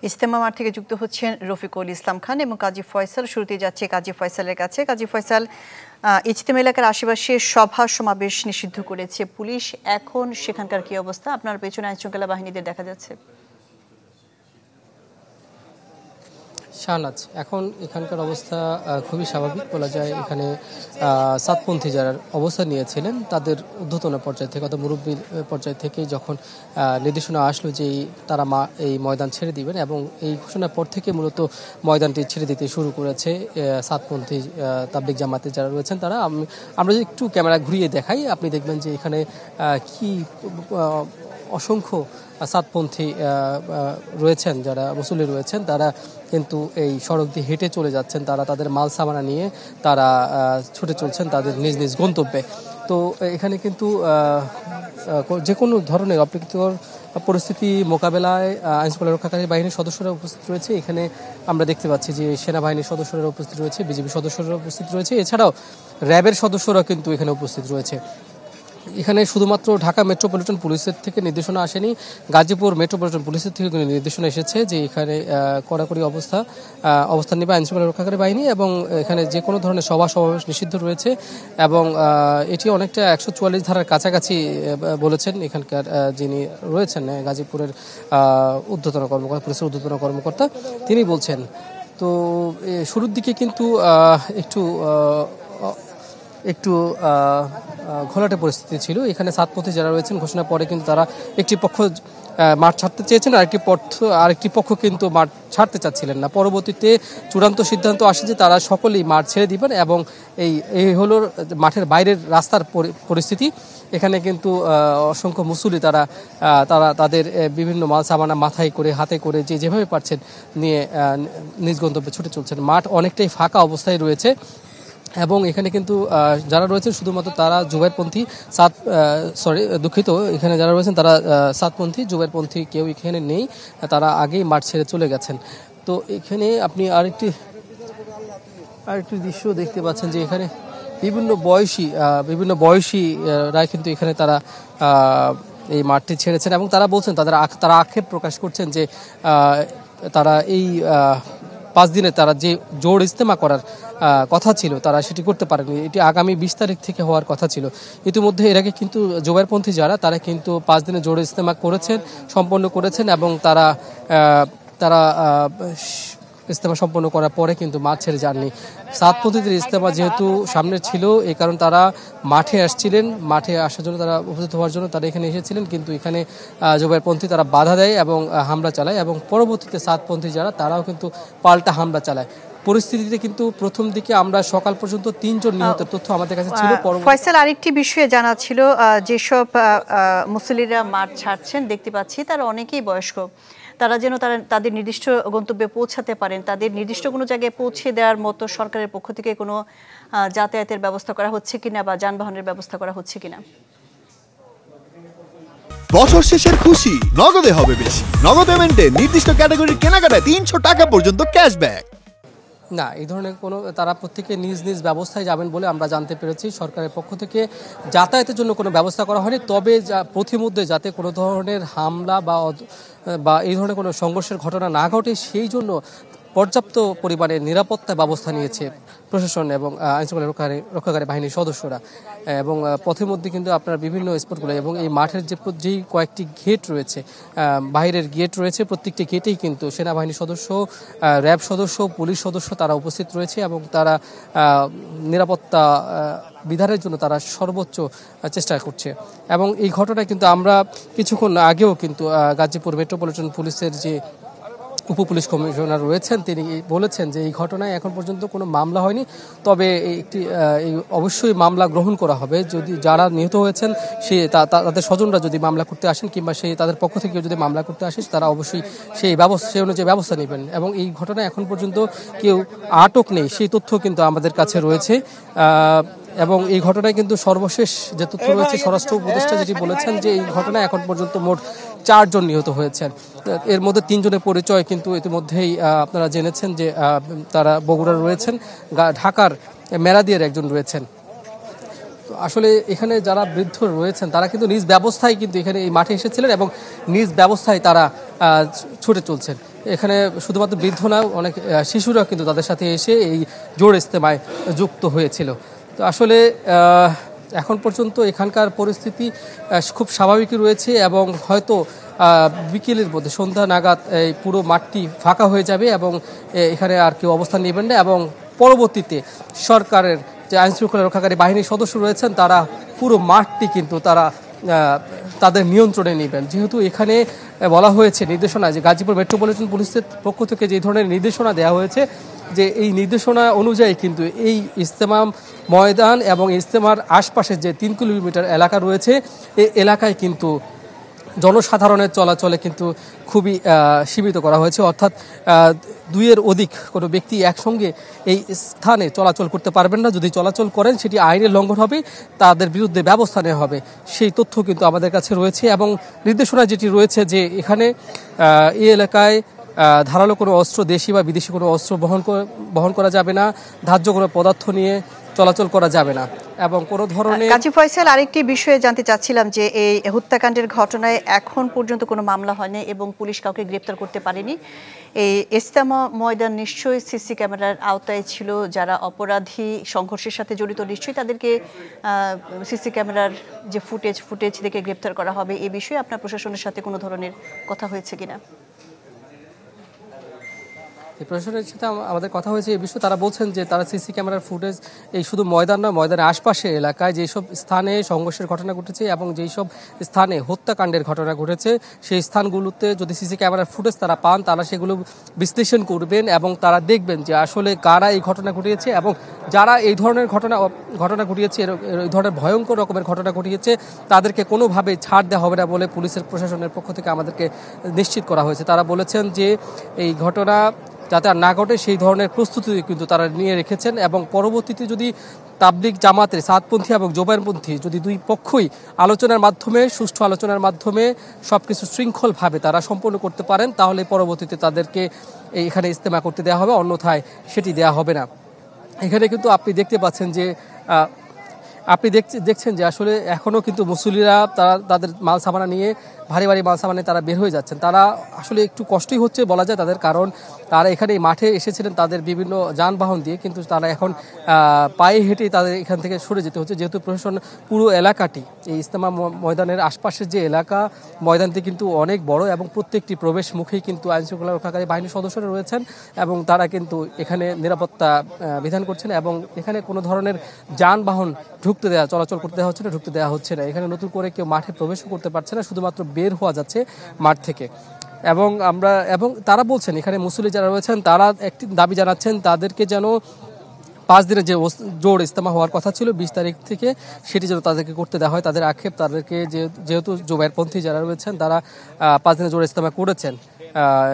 ইজতেমা মাঠ থেকে যুক্ত হচ্ছেন রফিকুল ইসলাম খান এবং কাজী ফয়সাল। শুরুতে যাচ্ছে কাজী ফয়সালের কাছে। কাজী ফয়সাল, ইজতেমা এলাকার আশেপাশে সভা সমাবেশ নিষিদ্ধ করেছে পুলিশ, এখন সেখানকার কি অবস্থা? আপনার পেছনে আইনশৃঙ্খলা বাহিনীদের দেখা যাচ্ছে। শাহনাজ, এখন এখানকার অবস্থা খুবই স্বাভাবিক বলা যায়। এখানে সাতপন্থী যারা অবস্থান নিয়েছিলেন তাদের ঊর্ধ্বতন পর্যায় থেকে অর্থাৎ মুরব্বীর পর্যায় থেকে যখন নির্দেশনা আসলো যে তারা এই ময়দান ছেড়ে দিবেন, এবং এই ঘোষণার পর থেকে মূলত ময়দানটি ছেড়ে দিতে শুরু করেছে সাতপন্থী তাবলিগ জামাতে যারা রয়েছেন তারা। আমরা যদি একটু ক্যামেরা ঘুরিয়ে দেখাই, আপনি দেখবেন যে এখানে কি অসংখ্য সাতপন্থী রয়েছেন, যারা মুসল্লি রয়েছেন তারা কিন্তু এই সড়ক দিয়ে হেঁটে চলে যাচ্ছেন। তারা তাদের মাল সামানা নিয়ে তারা ছুটে চলছেন তাদের নিজ নিজ গন্তব্যে। তো এখানে কিন্তু যে কোনো ধরনের অপ্রীতিকর পরিস্থিতি মোকাবেলায় আইনশৃঙ্খলা রক্ষাকারী বাহিনীর সদস্যরা উপস্থিত রয়েছে। এখানে আমরা দেখতে পাচ্ছি যে সেনাবাহিনীর সদস্যরা উপস্থিত রয়েছে, বিজিবি সদস্যরা উপস্থিত রয়েছে, এছাড়াও র্যাবের সদস্যরা কিন্তু এখানে উপস্থিত রয়েছে। এখানে শুধুমাত্র ঢাকা মেট্রোপলিটন পুলিশের থেকে নির্দেশনা আসেনি, গাজীপুর মেট্রোপলিটন পুলিশের থেকে নির্দেশনা এসেছে যে এখানে কড়াকড়ি অবস্থান নেবে আইনশৃঙ্খলা রক্ষাকারী বাহিনী, এবং এখানে যে কোনো ধরনের সভা সমাবেশ নিষিদ্ধ রয়েছে। এবং এটি অনেকটা 144 ধারার কাছাকাছি বলেছেন এখানকার যিনি রয়েছেন গাজীপুরের ঊর্ধ্বতন কর্মকর্তা, পুলিশের ঊর্ধ্বতন কর্মকর্তা, তিনি বলছেন। তো শুরুর দিকে কিন্তু একটু ঘোলাটে পরিস্থিতি ছিল এখানে। সাতপন্থী যারা রয়েছেন ঘোষণার পরে কিন্তু তারা একটি পক্ষ মাঠ ছাড়তে চেয়েছেন, আরেকটি পক্ষ কিন্তু মাঠ ছাড়তে চাচ্ছিলেন না। পরবর্তীতে চূড়ান্ত সিদ্ধান্ত আসে যে তারা সকলেই মাঠ ছেড়ে দিবেন, এবং এই হলো মাঠের বাইরের রাস্তার পরিস্থিতি। এখানে কিন্তু অসংখ্য মুসল্লি তারা তাদের বিভিন্ন মাল সামানা মাথায় করে হাতে করে যেভাবে পারছেন নিয়ে নিজ গন্তব্যে ছুটে চলছেন। মাঠ অনেকটাই ফাঁকা অবস্থায় রয়েছে, এবং এখানে কিন্তু যারা রয়েছেন শুধুমাত্র তারা জুবাইরপন্থী এখানে যারা রয়েছেন তারা সাতপন্থী, জুবাইরপন্থী কেউ এখানে নেই, তারা আগেই মাঠ ছেড়ে চলে গেছেন। তো এখানে আপনি আরেকটি দৃশ্য দেখতে পাচ্ছেন যে এখানে বিভিন্ন বয়সীরা কিন্তু এখানে তারা এই মাঠটি ছেড়েছেন, এবং তারা বলছেন তারা আক্ষেপ প্রকাশ করছেন যে তারা এই 5 দিনে তারা যে জোড় ইজতেমা করার কথা ছিল তারা সেটি করতে পারেনি। এটি আগামী 20 তারিখ থেকে হওয়ার কথা ছিল। ইতিমধ্যে এর আগে কিন্তু জুবাইরপন্থী তারা কিন্তু 5 দিনে জোড় ইজতেমা সম্পন্ন করেছেন, এবং তারা ইজতেমা সম্পন্ন করার পরে কিন্তু মাঠ ছেড়ে যাননি। সাতপন্থীদের ইজতেমা যেহেতু সামনে ছিল, এই কারণে তারা মাঠে আসছিলেন। মাঠে আসার জন্য তারা উপস্থিত হওয়ার জন্য তারা এখানে এসেছিলেন, কিন্তু এখানে জুবাইরপন্থী তারা বাধা দেয় এবং হামলা চালায়, এবং পরবর্তীতে সাতপন্থী তারাও কিন্তু পাল্টা হামলা চালায়। পরিস্থিতিতে কিন্তু প্রথম দিকে আমরা সকাল পর্যন্ত 3 জন নিহতের তথ্য আমাদের কাছে ছিল। ফয়সাল, আরেকটি বিষয়ে জানা ছিল, যেসব মুসল্লিরা মাঠ ছাড়ছেন দেখতে পাচ্ছি তারা অনেকেই বয়স্ক। তারা যেন তাদের নির্দিষ্ট গন্তব্যে পৌঁছাতে পারেন, তাদের নির্দিষ্ট কোনো জায়গায় পৌঁছে দেওয়ার মতো সরকারের পক্ষ থেকে কোনো যাতায়াতের ব্যবস্থা করা হচ্ছে কিনা বা যানবাহনের ব্যবস্থা করা হচ্ছে কিনা? বছর শেষের খুশি নগদে হবে বেশি। নগদ পেমেন্টে নির্দিষ্ট ক্যাটাগরির কেনাকাটায় 300 টাকা পর্যন্ত ক্যাশব্যাক। না, এই ধরনের কোনো, তারা প্রত্যেকে নিজ নিজ ব্যবস্থায় যাবেন বলে আমরা জানতে পেরেছি। সরকারের পক্ষ থেকে যাতায়াতের জন্য কোনো ব্যবস্থা করা হয়নি, তবে পথিমধ্যে যাতে কোনো ধরনের হামলা বা এই ধরনের কোনো সংঘর্ষের ঘটনা না ঘটে সেই জন্য পর্যাপ্ত পরিমাণে নিরাপত্তা ব্যবস্থা নিয়েছে প্রশাসন এবং আইনশৃঙ্খলা রক্ষাকারী বাহিনীর সদস্যরা। এবং পথের মধ্যে কিন্তু আপনার বিভিন্ন স্পটগুলো এবং এই মাঠের যেই কয়েকটি গেট রয়েছে, বাইরের গেট রয়েছে, প্রত্যেকটি গেটেই কিন্তু সেনাবাহিনীর সদস্য, র্যাব সদস্য, পুলিশ সদস্য তারা উপস্থিত রয়েছে, এবং তারা নিরাপত্তা বিধানের জন্য তারা সর্বোচ্চ চেষ্টা করছে। এবং এই ঘটনায় কিন্তু আমরা কিছুক্ষণ আগেও কিন্তু গাজীপুর মেট্রোপলিটন পুলিশের যে উপপুলিশ কমিশনার রয়েছেন তিনি বলেছেন যে এই ঘটনায় এখন পর্যন্ত কোনো মামলা হয়নি, তবে অবশ্যই মামলা গ্রহণ করা হবে। যদি যারা নিহত হয়েছেন তাদের স্বজনরা যদি মামলা করতে আসেন, কিংবা তাদের পক্ষ থেকে যদি মামলা করতে আসে, তারা অবশ্যই সেই অনুযায়ী ব্যবস্থা নেবেন। এবং এই ঘটনায় এখন পর্যন্ত কেউ আটক নেই সেই তথ্য কিন্তু আমাদের কাছে রয়েছে। এবং এই ঘটনায় কিন্তু সর্বশেষ যে তথ্য রয়েছে, স্বরাষ্ট্র উপদেষ্টা যেটি বলেছেন যে এই ঘটনায় এখন পর্যন্ত মোট 4 জন নিহত হয়েছেন। এর মধ্যে 3 জনের পরিচয় কিন্তু ইতিমধ্যেই আপনারা জেনেছেন যে তারা বগুড়ার রয়েছেন, ঢাকার মেরাদিয়ার একজন রয়েছেন। আসলে এখানে যারা বৃদ্ধ রয়েছেন তারা কিন্তু নিজ ব্যবস্থায় কিন্তু এখানে এই মাঠে এসেছিলেন, এবং নিজ ব্যবস্থায় তারা ছুটে চলছেন। এখানে শুধুমাত্র বৃদ্ধ না, অনেক শিশুরা কিন্তু তাদের সাথে এসে এই জোড় ইজতেমায় যুক্ত হয়েছিল। তো আসলে এখন পর্যন্ত এখানকার পরিস্থিতি খুব স্বাভাবিকই রয়েছে এবং হয়তো বিকেলের মধ্যে সন্ধ্যা নাগাদ এই পুরো মাঠটি ফাঁকা হয়ে যাবে এবং এখানে আর কেউ অবস্থান নেবেন না এবং পরবর্তীতে সরকারের যে আইনশৃঙ্খলা রক্ষাকারী বাহিনীর সদস্য রয়েছেন তারা পুরো মাঠটি কিন্তু তাদের নিয়ন্ত্রণে নেবেন। যেহেতু এখানে বলা হয়েছে নির্দেশনা যে গাজীপুর মেট্রোপলিটন পুলিশের পক্ষ থেকে যে ধরনের নির্দেশনা দেওয়া হয়েছে যে এই নির্দেশনা অনুযায়ী কিন্তু এই ইজতেমা ময়দান এবং ইজতেমার আশপাশের যে 3 কিলোমিটার এলাকা রয়েছে এই এলাকায় কিন্তু জনসাধারণের চলাচলে কিন্তু খুবই সীমিত করা হয়েছে, অর্থাৎ 2-এর অধিক কোনো ব্যক্তি একসঙ্গে এই স্থানে চলাচল করতে পারবেন না। যদি চলাচল করেন সেটি আইনের লঙ্ঘন হবে, তাদের বিরুদ্ধে ব্যবস্থা নেওয়া হবে। সেই তথ্য কিন্তু আমাদের কাছে রয়েছে এবং নির্দেশনা যেটি রয়েছে যে এখানে এই এলাকায় ধারালো কোনো অস্ত্র, দেশি বা বিদেশি কোনো অস্ত্র বহন করা যাবে না, ধার্য কোনো পদার্থ নিয়ে চলাচল করা যাবে না এবং কোনো ধরনের। কাজী ফয়সাল, আরেকটি বিষয়ে জানতে চাচ্ছিলাম যে এই হত্যাকাণ্ডের ঘটনায় এখন পর্যন্ত কোনো মামলা হয়নি এবং পুলিশ কাউকে গ্রেপ্তার করতে পারেনি। এই ইজতেমা ময়দান নিশ্চয়ই সিসি ক্যামেরার আওতায় ছিল, যারা অপরাধী সংঘর্ষের সাথে জড়িত নিশ্চয়ই তাদেরকে সিসি ক্যামেরার যে ফুটেজ দেখে গ্রেপ্তার করা হবে। এই বিষয়ে আপনার প্রশাসনের সাথে কোনো ধরনের কথা হয়েছে কিনা? এই প্রশাসনের সাথে আমাদের কথা হয়েছে এই বিষয়ে। তারা বলছেন যে তারা সিসি ক্যামেরার ফুটেজ এই শুধু ময়দান নয়, ময়দানের আশপাশে এলাকায় যেসব স্থানে সংঘর্ষের ঘটনা ঘটেছে এবং যেই সব স্থানে হত্যাকাণ্ডের ঘটনা ঘটেছে সেই স্থানগুলোতে যদি সিসি ক্যামেরার ফুটেজ তারা পান তারা সেগুলো বিশ্লেষণ করবেন এবং তারা দেখবেন যে আসলে কারা এই ঘটনা ঘটিয়েছে এবং যারা এই ধরনের ঘটনা ঘটিয়েছে, এই ধরনের ভয়ঙ্কর রকমের ঘটনা ঘটিয়েছে তাদেরকে কোনোভাবে ছাড় দেওয়া হবে না বলে পুলিশের প্রশাসনের পক্ষ থেকে আমাদেরকে নিশ্চিত করা হয়েছে। তারা বলেছেন যে এই ঘটনা যাতে আর না ঘটে সেই ধরনের প্রস্তুতি কিন্তু তারা নিয়ে রেখেছেন এবং পরবর্তীতে যদি তাবলিগ জামাতের সাতপন্থী এবং জোবায়েরপন্থী যদি দুই পক্ষই আলোচনার মাধ্যমে, সুষ্ঠু আলোচনার মাধ্যমে সবকিছু শৃঙ্খলভাবে তারা সম্পন্ন করতে পারেন তাহলে পরবর্তীতে তাদেরকে এখানে ইজতেমা করতে দেওয়া হবে, অন্যথায় সেটি দেওয়া হবে না। এখানে কিন্তু আপনি দেখতে পাচ্ছেন যে দেখছেন যে আসলে এখনও কিন্তু মুসল্লিরা তাদের মাল সামানা নিয়ে ভারী মাল সামানে তারা বের হয়ে যাচ্ছেন। তারা আসলে একটু কষ্টই হচ্ছে বলা যায় তাদের, কারণ তারা এখানে মাঠে এসেছিলেন তাদের বিভিন্ন যানবাহন দিয়ে, কিন্তু তারা এখন পায়ে হেঁটেই তাদের এখান থেকে সরে যেতে হচ্ছে, যেহেতু প্রশাসন পুরো এলাকাটি এই ইজতেমা ময়দানের আশপাশের যে এলাকা, ময়দানটি কিন্তু অনেক বড় এবং প্রত্যেকটি প্রবেশ মুখেই কিন্তু আইনশৃঙ্খলা রক্ষাকারী বাহিনীর সদস্যরা রয়েছেন এবং তারা কিন্তু এখানে নিরাপত্তা বিধান করছেন এবং এখানে কোনো ধরনের যানবাহন চলাচল করতে দেওয়া হচ্ছে না, ঢুকতে দেওয়া হচ্ছে না। এখানে নতুন করে কেউ মাঠে প্রবেশও করতে পারছে না, শুধুমাত্র বের হওয়া যাচ্ছে মাঠ থেকে। এবং তারা বলছেন এখানে মুসল্লি যারা রয়েছেন তারা একটি দাবি জানাচ্ছেন তাদেরকে যেন 5 দিনের যে জোড় ইজতেমা হওয়ার কথা ছিল 20 তারিখ থেকে সেটি যেন তাদেরকে করতে দেওয়া হয়। তাদের আক্ষেপ তাদেরকে যেহেতু জোবায়েরপন্থী যারা রয়েছেন তারা 5 দিনের জোড় ইজতেমা করেছেন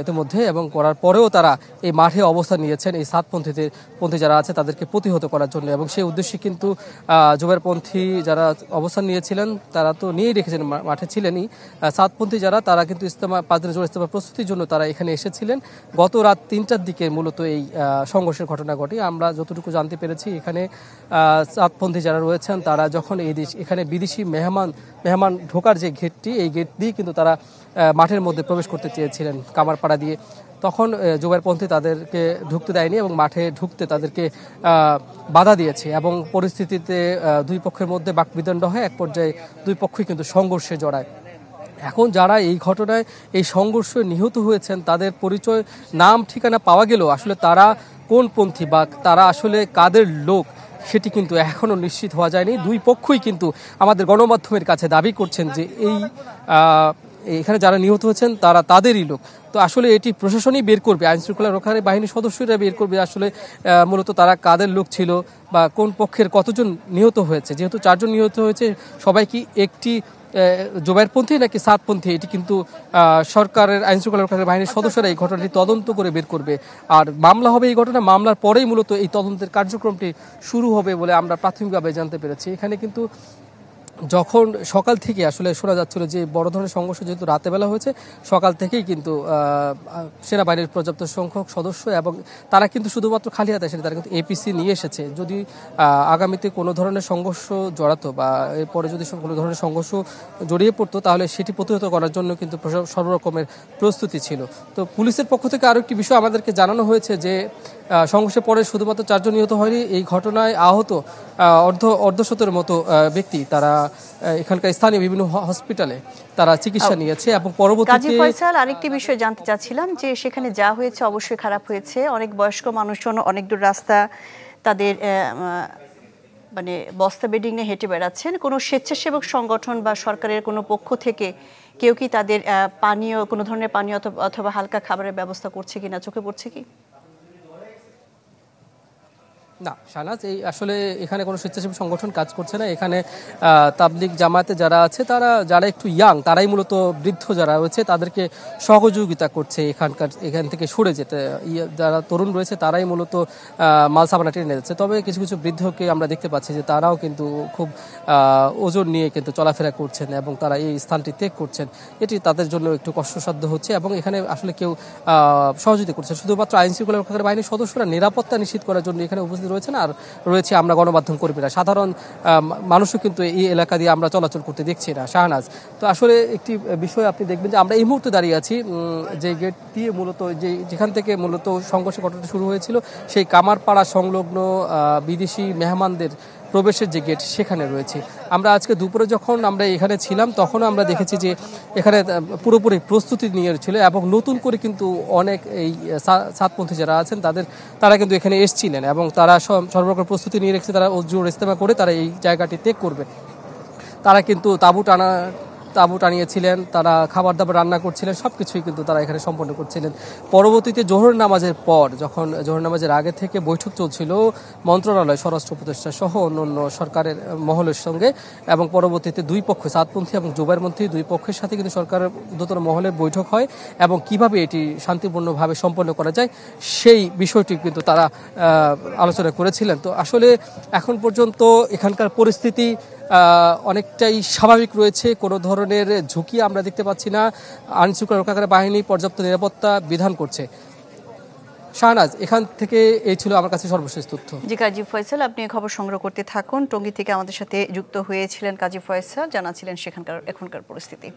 ইতিমধ্যে এবং করার পরেও তারা এই মাঠে অবস্থান নিয়েছেন এই সাতপন্থী যারা আছে তাদেরকে প্রতিহত করার জন্য এবং সেই উদ্দেশ্যে কিন্তু জোবায়েরপন্থী যারা অবস্থান নিয়েছিলেন তারা তো নিয়েই রেখেছেন, মাঠে ছিলেনই। সাতপন্থী যারা তারা কিন্তু 5 দিনের জোড় ইজতেমা প্রস্তুতির জন্য তারা এখানে এসেছিলেন। গত রাত 3টার দিকে মূলত এই সংঘর্ষের ঘটনা ঘটে। আমরা যতটুকু জানতে পেরেছি এখানে সাতপন্থী যারা রয়েছেন তারা যখন এখানে বিদেশি মেহমান ঢোকার যে গেটটি, এই গেট দিয়ে কিন্তু তারা মাঠের মধ্যে প্রবেশ করতে চেয়েছিলেন কামারপাড়া দিয়ে, তখন জোবায়েরপন্থী তাদেরকে ঢুকতে দেয়নি এবং মাঠে ঢুকতে তাদেরকে বাধা দিয়েছে এবং পরিস্থিতিতে দুই পক্ষের মধ্যে বাকবিতণ্ড হয়। এক পর্যায়ে দুই পক্ষই কিন্তু সংঘর্ষে জড়ায়। এখন যারা এই ঘটনায় এই সংঘর্ষে নিহত হয়েছেন তাদের পরিচয়, নাম ঠিকানা পাওয়া গেলেও আসলে তারা কোন পন্থী বা তারা আসলে কাদের লোক সেটি কিন্তু এখনও নিশ্চিত হওয়া যায়নি। দুই পক্ষই কিন্তু আমাদের গণমাধ্যমের কাছে দাবি করছেন যে এখানে যারা নিহত হয়েছেন তারা তাদেরই লোক। তো আসলে এটি প্রশাসনই বের করবে, আইনশৃঙ্খলা রক্ষাকারী বাহিনীর সদস্যরা বের করবে আসলে মূলত তারা কাদের লোক ছিল বা কোন পক্ষের কতজন নিহত হয়েছে। যেহেতু 4 জন নিহত হয়েছে, সবাই কি একটি জোবায়েরপন্থী নাকি সাতপন্থী এটি কিন্তু সরকারের আইনশৃঙ্খলা রক্ষাকারী বাহিনীর সদস্যরা এই ঘটনাটি তদন্ত করে বের করবে। আর মামলা হবে, এই ঘটনা মামলার পরেই মূলত এই তদন্তের কার্যক্রমটি শুরু হবে বলে আমরা প্রাথমিকভাবে জানতে পেরেছি। এখানে কিন্তু যখন সকাল থেকে আসলে শোনা যাচ্ছিল যে বড় ধরনের সংঘর্ষ যেহেতু রাতে বেলা হয়েছে, সকাল থেকেই কিন্তু সেনাবাহিনীর পর্যাপ্ত সংখ্যক সদস্য এবং তারা কিন্তু শুধুমাত্র খালি হাতে আসেনি, তারা কিন্তু এপিসি নিয়ে এসেছে। যদি আগামীতে কোনো ধরনের সংঘর্ষ জড়াতো বা এরপরে যদি কোনো ধরনের সংঘর্ষ জড়িয়ে পড়তো, তাহলে সেটি প্রতিহত করার জন্য কিন্তু সর্বরকমের প্রস্তুতি ছিল। তো পুলিশের পক্ষ থেকে আরও একটি বিষয় আমাদেরকে জানানো হয়েছে যে সংঘর্ষের পরে শুধুমাত্র 4 জন নিহত হয়নি, এই ঘটনায় আহত অর্ধশতের মতো ব্যক্তি তারা এখানকার স্থানীয় বিভিন্ন হসপিটালে তারা চিকিৎসা নিয়েছে এবং পরবর্তীতে। কাজী ফয়সাল, আরেকটি বিষয় জানতে চাচ্ছিলাম যে সেখানে যা হয়েছে অবশ্যই খারাপ হয়েছে, অনেক বয়স্ক মানুষজন অনেক দূর রাস্তা তাদের মানে বস্তা বেডিং নিয়ে হেঁটে বেড়াচ্ছেন। কোনো স্বেচ্ছাসেবক সংগঠন বা সরকারের কোনো পক্ষ থেকে কেউ কি তাদের পানীয়, কোনো ধরনের পানীয় অথবা হালকা খাবারের ব্যবস্থা করছে কিনা, চোখে পড়ছে কি? না শাহনাজ, এই আসলে এখানে কোনো স্বেচ্ছাসেবী সংগঠন কাজ করছে না। এখানে তাবলিগ জামায়াতে যারা আছে, যারা একটু ইয়াং, তারাই মূলত বৃদ্ধ যারা রয়েছে তাদেরকে সহযোগিতা করছে এখান থেকে সরে যেতে। যারা তরুণ রয়েছে তারাই মূলত মাল সামানা টেনে যাচ্ছে। তবে কিছু কিছু বৃদ্ধকে আমরা দেখতে পাচ্ছি যে তারাও কিন্তু খুব ওজন নিয়ে কিন্তু চলাফেরা করছেন এবং তারা এই স্থানটি ত্যাগ করছেন। এটি তাদের জন্য একটু কষ্টসাধ্য হচ্ছে এবং এখানে আসলে কেউ সহযোগিতা করছে। শুধুমাত্র আইন শৃঙ্খলা রক্ষাকারী বাহিনীর সদস্যরা নিরাপত্তা নিশ্চিত করার জন্য এখানে উপস্থিত রয়েছেন, আর রয়েছে আমরা গণমাধ্যম কর্মীরা। সাধারণ মানুষও কিন্তু এই এলাকা দিয়ে আমরা চলাচল করতে দেখছি না শাহনাজ। তো আসলে একটি বিষয় আপনি দেখবেন যে আমরা এই মুহূর্তে দাঁড়িয়ে আছি যে গেট দিয়ে মূলত যেখান থেকে মূলত সংঘর্ষের ঘটনাটা শুরু হয়েছিল, সেই কামারপাড়া সংলগ্ন বিদেশি মেহমানদের প্রবেশের যে গেট সেখানে রয়েছে। আমরা আজকে দুপুরে যখন আমরা এখানে ছিলাম তখনও আমরা দেখেছি যে এখানে পুরোপুরি প্রস্তুতি নিয়ে ছিল এবং নতুন করে কিন্তু অনেক এই সাতপন্থী যারা আছেন তারা কিন্তু এখানে এসেছিলেন এবং তারা সর্বপ্রকার প্রস্তুতি নিয়ে রেখেছে। তারা ওজোর ইস্তেমা করে তারা এই জায়গাটি ত্যাগ করবে। তারা কিন্তু তাঁবু টানিয়েছিলেন, তারা খাবার দাবার রান্না করছিলেন, সব কিছুই কিন্তু তারা এখানে সম্পন্ন করছিলেন। পরবর্তীতে জোহর নামাজের পর, যখন জোহর নামাজের আগে থেকে বৈঠক চলছিল মন্ত্রণালয়, স্বরাষ্ট্র উপদেষ্টা সহ অন্যান্য সরকারের মহলের সঙ্গে, এবং পরবর্তীতে দুই পক্ষ, সাতপন্থী এবং জুবাইরপন্থী দুই পক্ষের সাথে কিন্তু সরকারের ঊর্ধ্বতন মহলের বৈঠক হয় এবং কিভাবে এটি শান্তিপূর্ণভাবে সম্পন্ন করা যায় সেই বিষয়টি কিন্তু তারা আলোচনা করেছিলেন। তো আসলে এখন পর্যন্ত এখানকার পরিস্থিতি অনেকটাই স্বাভাবিক রয়েছে, কোনো ধরনের ঝুঁকি আমরা দেখতে পাচ্ছি না। আইনশৃঙ্খলা রক্ষাকারী বাহিনী পর্যাপ্ত নিরাপত্তা বিধান করছে। শাহনাজ, এখান থেকে এই ছিল আমার কাছে সর্বশেষ তথ্য। জি কাজী ফয়সাল, আপনি খবর সংগ্রহ করতে থাকুন। টঙ্গী থেকে আমাদের সাথে যুক্ত হয়েছিলেন কাজী ফয়সাল, জানাচ্ছিলেন সেখানকার এখনকার পরিস্থিতি।